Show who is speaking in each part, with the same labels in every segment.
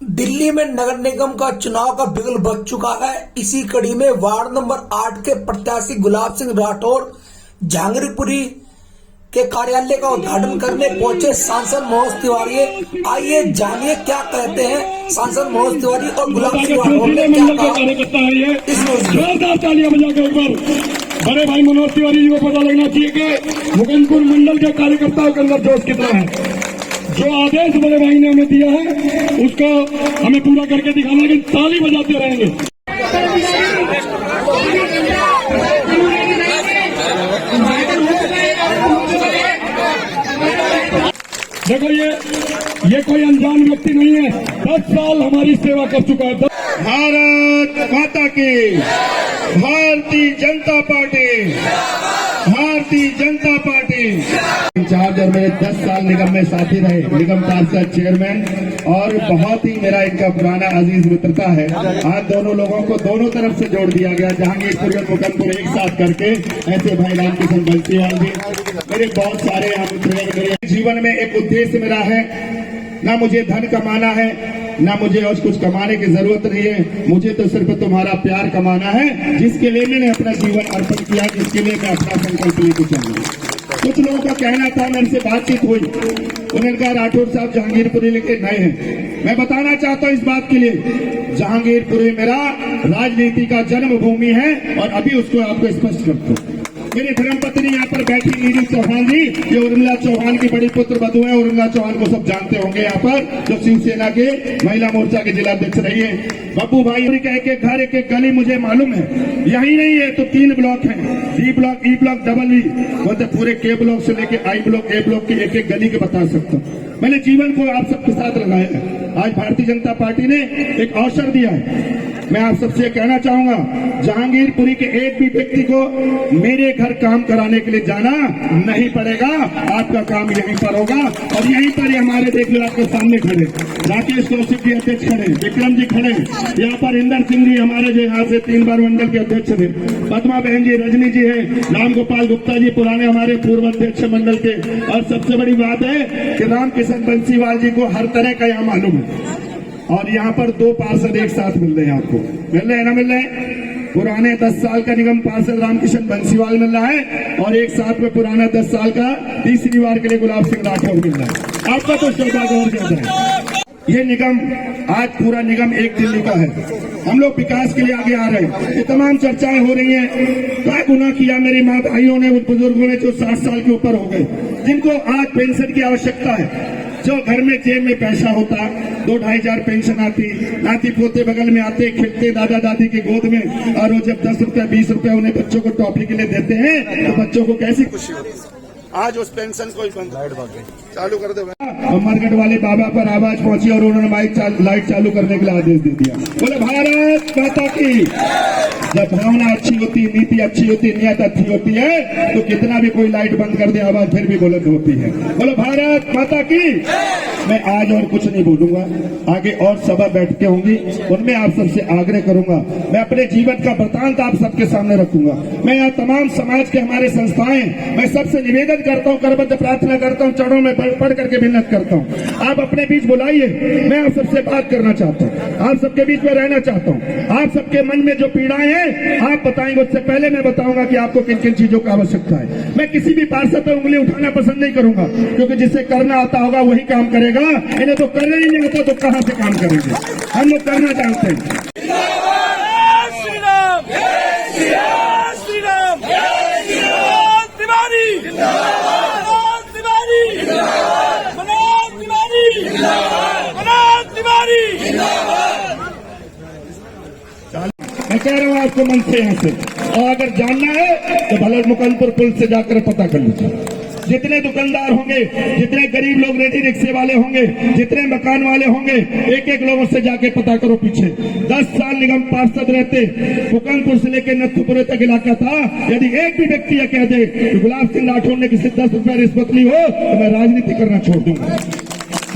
Speaker 1: दिल्ली में नगर निगम का चुनाव का बिगुल बज चुका है। इसी कड़ी में वार्ड नंबर 8 के प्रत्याशी गुलाब सिंह राठौड़ जहांगीरपुरी के कार्यालय का उद्घाटन करने पहुंचे सांसद मनोज तिवारी। आइए जानिए क्या कहते हैं सांसद मनोज तिवारी और गुलाब सिंह राठौड़ ने क्या कहा।
Speaker 2: बड़े भाई मनोज तिवारी जी को पता लगना चाहिए कि मुकुंदपुर मंडल के कार्यकर्ताओं के अंदर जोश कितना है। जो आदेश बड़े भाई ने हमें दिया है उसको हमें पूरा करके दिखाना, लेकिन ताली बजाते रहेंगे। देखो ये कोई अनजान व्यक्ति नहीं है, 10 साल हमारी सेवा कर चुका है। भारत माता की, Bharatiya Janata party, Bharatiya Janata party in charge और मेरे 10 साल निगम में साथी रहे, निगम पार्षद चेयरमैन, और बहुत ही मेरा इनका पुराना अजीज मित्रता है। आज दोनों लोगों को दोनों तरफ से जोड़ दिया गया, जहांगीरपुर और मुकुंदपुर एक साथ करके। ऐसे भाई रामकिशन बंसीवाल जी, मेरे बहुत सारे यहाँ मित्र। मेरे जीवन में एक उद्देश्य मेरा है, ना मुझे धन कमाना है, ना मुझे और कुछ कमाने की जरूरत नहीं है। मुझे तो सिर्फ तुम्हारा प्यार कमाना है, जिसके लिए मैंने अपना जीवन अर्पण किया, जिसके लिए मैं अपना संकल्प लेके चलूँ। कुछ लोगों का कहना था, मेरे से बातचीत हुई, उन्होंने कहा राठौड़ साहब जहांगीरपुरी लेके नए हैं। मैं बताना चाहता हूँ इस बात के लिए, जहांगीरपुरी मेरा राजनीति का जन्मभूमि है और अभी उसको आपको स्पष्ट करता हूँ। मेरी धर्मपत्नी यहाँ पर बैठी नीरू चौहान जी, ये उर्मिला चौहान की बड़ी पुत्र वधू है। उर्मिला चौहान को सब जानते होंगे यहाँ पर, जो शिवसेना के महिला मोर्चा के जिलाध्यक्ष रही है। बब्बू भाई का एक घर एक गली मुझे मालूम है, यही नहीं है तो 3 ब्लॉक है, D block, E block, double E, बोलते पूरे के ब्लॉक से लेके आई ब्लॉक, ए ब्लॉक की एक एक गली के बता सकता हूँ। मैंने जीवन को आप सबके साथ लगाया है। आज भारतीय जनता पार्टी ने एक अवसर दिया है। मैं आप सबसे कहना चाहूंगा, जहांगीरपुरी के एक भी व्यक्ति को मेरे घर काम कराने के लिए जाना नहीं पड़ेगा। आपका काम यहीं पर होगा और यहीं पर ही हमारे देख लो आपके सामने खड़े राकेश कौशिक जी अध्यक्ष खड़े, विक्रम जी खड़े, यहाँ पर इंदर सिंह जी हमारे जो यहाँ से 3 बार मंडल के अध्यक्ष थे, पद्मा बहन जी, रजनी जी है, राम गोपाल गुप्ता जी पुराने हमारे पूर्व अध्यक्ष मंडल के। और सबसे बड़ी बात है कि रामकिशन बंसीवाल जी को हर तरह का यहाँ मालूम है। और यहाँ पर 2 पार्षद एक साथ मिल रहे हैं, आपको मिल रहे हैं ना, मिल रहे हैं। पुराने 10 साल का निगम पार्षद रामकिशन बंसीवाल मिल रहा है और एक साथ में पुराना 10 साल का तीसरी बार के लिए गुलाब सिंह राठौड़ मिल रहा है। आपका तो सौभाग्य और ज्यादा है। ये निगम, आज पूरा निगम एक दिल्ली का है। हम लोग विकास के लिए आगे आ रहे हैं। ये तमाम चर्चाएं हो रही हैं, क्या गुनाह किया मेरी माँ भाइयों ने, उन बुजुर्गों ने जो 60 साल के ऊपर हो गए, जिनको आज पेंशन की आवश्यकता है। जो घर में जेब में पैसा होता, 2-2.5 हजार पेंशन आती, नाती पोते बगल में आते, खेलते दादा दादी की गोद में, और वो जब 10 रुपया 20 रुपया उन्हें बच्चों को टॉफी के लिए देते हैं तो बच्चों को कैसी खुशी होती है। आज उस पेंशन को चालू कर दो। मरगढ़ वाले बाबा पर आवाज पहुंची और उन्होंने लाइट चालू करने के लिए आदेश दे दिया। बोले भारत माता की। जब भावना अच्छी होती, नीति अच्छी होती, नियत अच्छी होती है, तो कितना भी कोई लाइट बंद कर दे आवाज फिर भी बुलंद होती है। बोले भारत माता की। मैं आज और कुछ नहीं बोलूंगा, आगे और सभा बैठकें होंगी, उनमें आप सबसे आग्रह करूंगा। मैं अपने जीवन का वृतांत आप सबके सामने रखूंगा। मैं यहाँ तमाम समाज के हमारे संस्थाएं, मैं सबसे निवेदन करता हूँ, करबद्ध प्रार्थना करता हूँ, चरणों में पढ़ करके विनती करता हूँ, आप अपने बीच बुलाइए। मैं आप सबसे बात करना चाहता हूँ, आप सबके बीच में रहना चाहता हूँ। आप सबके मन में जो पीड़ाएं हैं आप बताएंगे, उससे पहले मैं बताऊंगा कि आपको किन किन चीजों की आवश्यकता है। मैं किसी भी पार्षद पर उंगली उठाना पसंद नहीं करूंगा, क्योंकि जिसे करना आता होगा वही काम करेगा। इन्हें तो करना ही नहीं होता तो कहां से काम करेंगे। हम लोग करना जानते हैं। मैं कह रहा हूँ आपको मन से यहाँ से, और अगर जानना है तो भले मुकुंदपुर पुल से जाकर पता कर लीजिए। जितने दुकानदार होंगे, जितने गरीब लोग रेडी रिक्शे वाले होंगे, जितने मकान वाले होंगे, एक एक लोगों से जाके पता करो। पीछे 10 साल निगम पार्षद रहते, मुकुंदपुर से लेकर नथुपुरे तक इलाका था। यदि एक भी व्यक्ति यह कह दे कि गुलाब सिंह राठौड़ ने किसी 10 रुपया रिश्वत ली हो तो मैं राजनीति करना छोड़ दूंगा।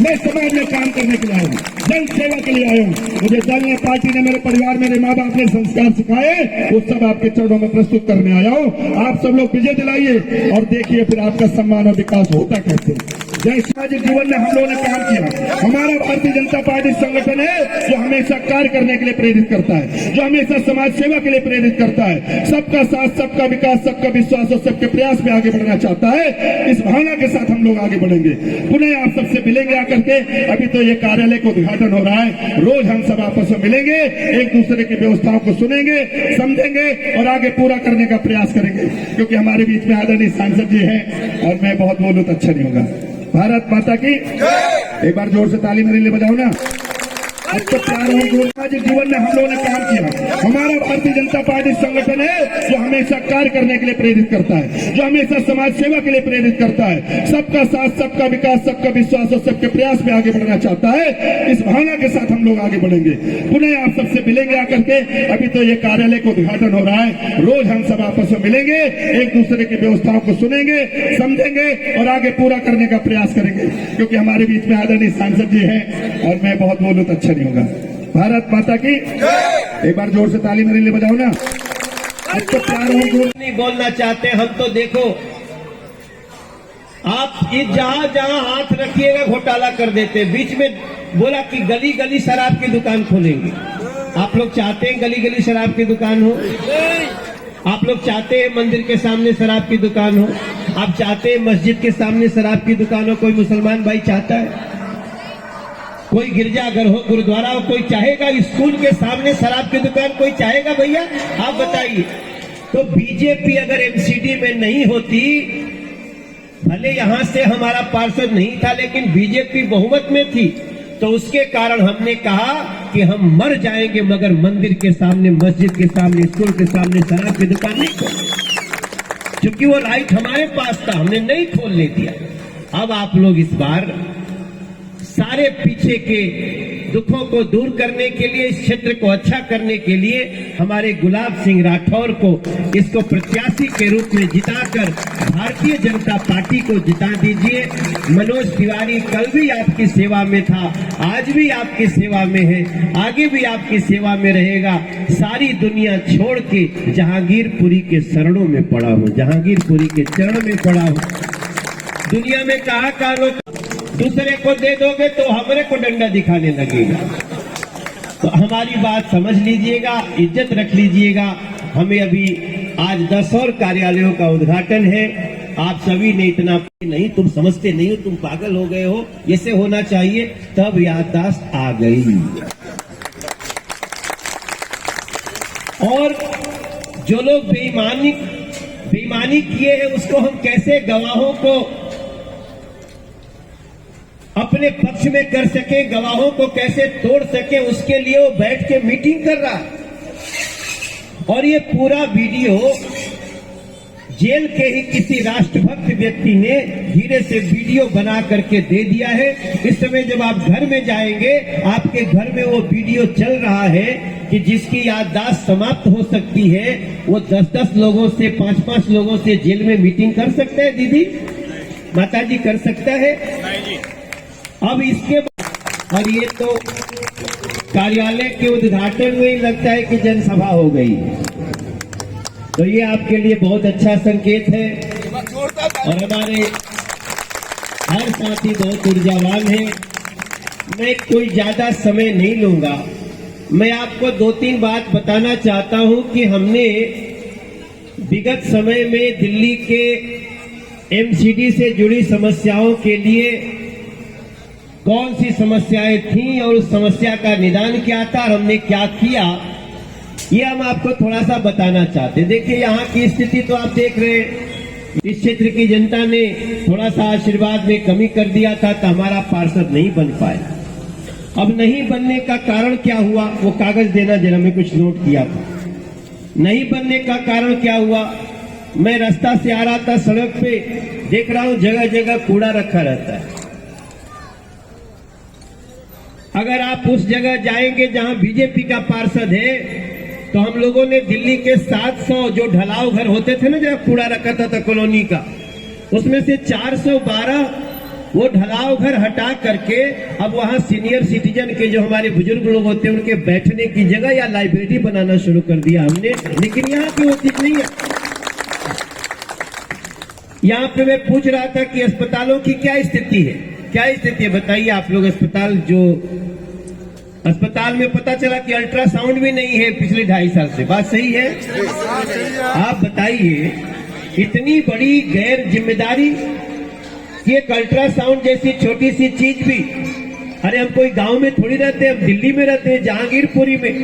Speaker 2: मैं समाज में काम करने के लिए आया हूँ, जन सेवा के लिए आया हूँ। मुझे दल ने, पार्टी ने, मेरे परिवार, मेरे माँ बाप ने संस्कार सिखाए, वो सब आपके चरणों में प्रस्तुत करने आया हूँ। आप सब लोग विजय दिलाइए और देखिए फिर आपका सम्मान और विकास होता कैसे। जैसे सामाजिक जीवन में हम लोगों ने काम किया। हमारा भारतीय जनता पार्टी संगठन है जो हमेशा कार्य करने के लिए प्रेरित करता है, जो हमेशा समाज सेवा के लिए प्रेरित करता है, सबका साथ, सबका विकास, सबका विश्वास और सबके प्रयास में आगे बढ़ना चाहता है। इस भावना के साथ हम लोग आगे बढ़ेंगे। पुनः आप सबसे मिलेंगे आकर के। अभी तो ये कार्यालय का उद्घाटन हो रहा है, रोज हम सब आपस में मिलेंगे, एक दूसरे की व्यवस्थाओं को सुनेंगे, समझेंगे और आगे पूरा करने का प्रयास करेंगे, क्योंकि हमारे बीच में आदरणीय सांसद जी हैं और मैं बहुत बोलूं तो अच्छा नहीं होगा। भारत माता की एक बार जोर से ताली मेरे लिए बजाओ ना। अब तो प्यार हो, सामाजिक जीवन में हम लोगों ने काम किया। हमारा भारतीय जनता पार्टी संगठन है जो हमेशा कार्य करने के लिए प्रेरित करता है, जो हमेशा समाज सेवा के लिए प्रेरित करता है, सबका साथ, सबका विकास, सबका विश्वास और सबके प्रयास में आगे बढ़ना चाहता है। इस भावना के साथ हम लोग आगे बढ़ेंगे। पुनः आप सबसे मिलेंगे आकर के। अभी तो ये कार्यालय का उद्घाटन हो रहा है, रोज हम सब आपस में मिलेंगे, एक दूसरे की व्यवस्थाओं को सुनेंगे, समझेंगे और आगे पूरा करने का प्रयास करेंगे, क्योंकि हमारे बीच में आदरणीय सांसद जी हैं और मैं बहुत बोलूं तो अच्छा नहीं होगा। भारत माता की एक बार जोर से ताली मेरे लिए बजाओ ना। अब तो प्यार हो,
Speaker 3: नहीं बोलना चाहते हम तो देखो, आप जहां जहां हाथ रखिएगा घोटाला कर देते। बीच में बोला कि गली गली शराब की दुकान खोलेंगे। आप लोग चाहते हैं गली गली शराब की दुकान हो? आप लोग चाहते हैं मंदिर के सामने शराब की दुकान हो? आप चाहते हैं मस्जिद के सामने शराब की दुकान हो? कोई मुसलमान भाई चाहता है? कोई गिरजाघर हो, गुरुद्वारा हो, कोई चाहेगा? स्कूल के सामने शराब की दुकान कोई चाहेगा भैया? आप बताइए। तो बीजेपी अगर एमसीडी में नहीं होती, भले यहां से हमारा पार्षद नहीं था, लेकिन बीजेपी बहुमत में थी, तो उसके कारण हमने कहा कि हम मर जाएंगे मगर मंदिर के सामने, मस्जिद के सामने, स्कूल के सामने शराब की दुकान नहीं खोलेंगे। क्योंकि वो राइट हमारे पास था, हमने नहीं खोलने दिया। अब आप लोग इस बार सारे पीछे के दुखों को दूर करने के लिए, इस क्षेत्र को अच्छा करने के लिए हमारे गुलाब सिंह राठौर को, इसको प्रत्याशी के रूप में जिताकर भारतीय जनता पार्टी को जिता दीजिए। मनोज तिवारी कल भी आपकी सेवा में था, आज भी आपकी सेवा में है, आगे भी आपकी सेवा में रहेगा। सारी दुनिया छोड़ के जहांगीरपुरी के शरणों में पड़ा हो, जहांगीरपुरी के चरण में पड़ा हो। दुनिया में कहा लोग दूसरे को दे दोगे तो हमरे को डंडा दिखाने लगेगा। तो हमारी बात समझ लीजिएगा, इज्जत रख लीजिएगा। हमें अभी आज 10 और कार्यालयों का उद्घाटन है। आप सभी ने इतना नहीं, तुम समझते नहीं हो, तुम पागल हो गए हो, ऐसे होना चाहिए, तब याददाश्त आ गई। और जो लोग बेईमानी किए हैं, उसको हम कैसे गवाहों को अपने पक्ष में कर सके, गवाहों को कैसे तोड़ सके, उसके लिए वो बैठ के मीटिंग कर रहा है। और ये पूरा वीडियो जेल के ही किसी राष्ट्रभक्त व्यक्ति ने धीरे से वीडियो बना करके दे दिया है। इस समय जब आप घर में जाएंगे, आपके घर में वो वीडियो चल रहा है कि जिसकी याददाश्त समाप्त हो सकती है, वो 10-10 लोगों से, 5-5 लोगों से जेल में मीटिंग कर सकता है। दीदी, माता जी, कर सकता है? अब इसके और ये तो कार्यालय के उद्घाटन में ही लगता है कि जनसभा हो गई, तो ये आपके लिए बहुत अच्छा संकेत है। और हमारे हर साथी बहुत ऊर्जावान हैं। मैं कोई ज्यादा समय नहीं लूंगा। मैं आपको 2-3 बात बताना चाहता हूं कि हमने विगत समय में दिल्ली के एमसीडी से जुड़ी समस्याओं के लिए कौन सी समस्याएं थीं और उस समस्या का निदान क्या था और हमने क्या किया, ये हम आपको थोड़ा सा बताना चाहते हैं। देखिए, यहाँ की स्थिति तो आप देख रहे हैं। इस क्षेत्र की जनता ने थोड़ा सा आशीर्वाद में कमी कर दिया था, तो हमारा पार्षद नहीं बन पाया। अब नहीं बनने का कारण क्या हुआ, वो कागज देना जरा, मैं कुछ नोट किया था। नहीं बनने का कारण क्या हुआ, मैं रास्ता से आ रहा था, सड़क पे देख रहा हूं जगह जगह कूड़ा रखा रहता है। अगर आप उस जगह जाएंगे जहां बीजेपी का पार्षद है, तो हम लोगों ने दिल्ली के 700 जो ढलाव घर होते थे ना, जहां कूड़ा रखा था कॉलोनी का, उसमें से 412 वो ढलाव घर हटा करके अब वहां सीनियर सिटीजन के जो हमारे बुजुर्ग लोग होते हैं, उनके बैठने की जगह या लाइब्रेरी बनाना शुरू कर दिया हमने। लेकिन यहाँ की वो चीज नहीं है। यहाँ पे मैं पूछ रहा था कि अस्पतालों की क्या स्थिति है, क्या स्थिति है बताइए आप लोग। अस्पताल में पता चला कि अल्ट्रासाउंड भी नहीं है पिछले 2.5 साल से, बात सही है? आप बताइए, इतनी बड़ी गैर जिम्मेदारी कि एक अल्ट्रासाउंड जैसी छोटी सी चीज भी, अरे हम कोई गांव में थोड़ी रहते हैं, हम दिल्ली में रहते हैं, जहांगीरपुरी में,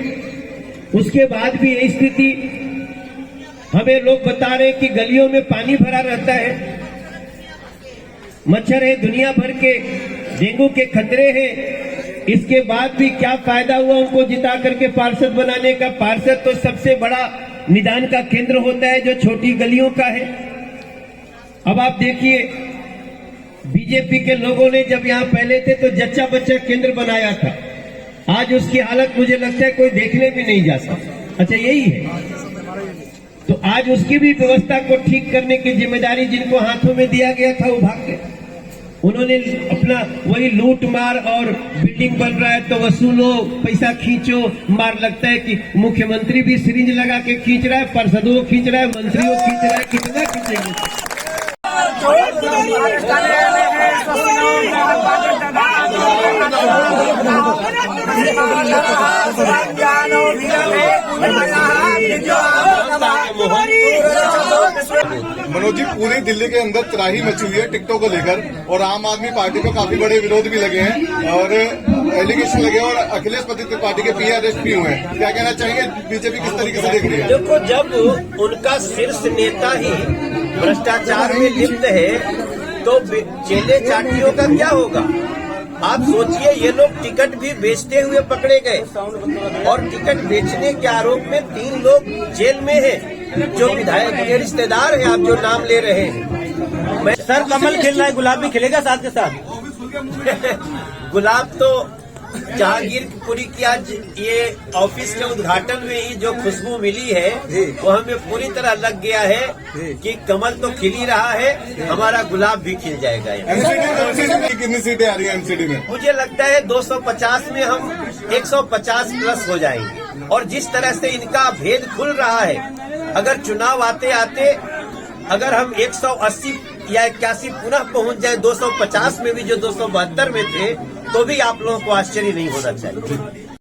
Speaker 3: उसके बाद भी ये स्थिति। हमें लोग बता रहे हैं कि गलियों में पानी भरा रहता है, मच्छर है दुनिया भर के, डेंगू के खतरे हैं। इसके बाद भी क्या फायदा हुआ उनको जिता करके पार्षद बनाने का? पार्षद तो सबसे बड़ा निदान का केंद्र होता है जो छोटी गलियों का है। अब आप देखिए, बीजेपी के लोगों ने जब यहाँ पहले थे तो जच्चा बच्चा केंद्र बनाया था, आज उसकी हालत मुझे लगता है कोई देखने भी नहीं जा सकता। अच्छा यही है, तो आज उसकी भी व्यवस्था को ठीक करने की जिम्मेदारी जिनको हाथों में दिया गया था वो भाग गए। उन्होंने अपना वही लूट मार, और बिल्डिंग बन रहा है तो वसूलो, पैसा खींचो मार। लगता है कि मुख्यमंत्री भी सिरिंज लगा के खींच रहा है, पार्षदों खींच रहा है, मंत्रियों खींच रहा है, कितना खींचेंगे?
Speaker 4: मनोज जी, पूरी दिल्ली के अंदर त्राही मची हुई है टिकटों को लेकर, और आम आदमी पार्टी को काफी बड़े विरोध भी लगे हैं और एलिगेशन लगे, और अखिलेश पार्टी के पी अरेस्ट भी हुए हैं। क्या कहना चाहेंगे, बीजेपी किस तरीके से देख रही है?
Speaker 3: देखो, जब उनका शीर्ष नेता ही भ्रष्टाचार में लिप्त है तो चेले चाटियों का क्या होगा? आप सोचिए, ये लोग टिकट भी बेचते हुए पकड़े गए, और टिकट बेचने के आरोप में 3 लोग जेल में हैं, जो विधायक के रिश्तेदार हैं, आप जो नाम ले रहे हैं।
Speaker 5: सर, कमल खिल रहा है, गुलाब भी खिलेगा साथ के साथ?
Speaker 3: गुलाब तो जहांगीरपुरी की आज ये ऑफिस के उद्घाटन में ही जो खुशबू मिली है वो हमें पूरी तरह लग गया है कि कमल तो खिल ही रहा है, हमारा गुलाब भी खिल जाएगा।
Speaker 4: एमसीडी कितनी सीटें आ रही है एमसीडी में?
Speaker 3: मुझे लगता है 250 में हम 150 प्लस हो जाएंगे, और जिस तरह से इनका भेद खुल रहा है, अगर चुनाव आते आते अगर हम 180 या 81 पुनः पहुंच जाए 250 में भी, जो 272 में थे, तो भी आप लोगों को आश्चर्य नहीं होना चाहिए।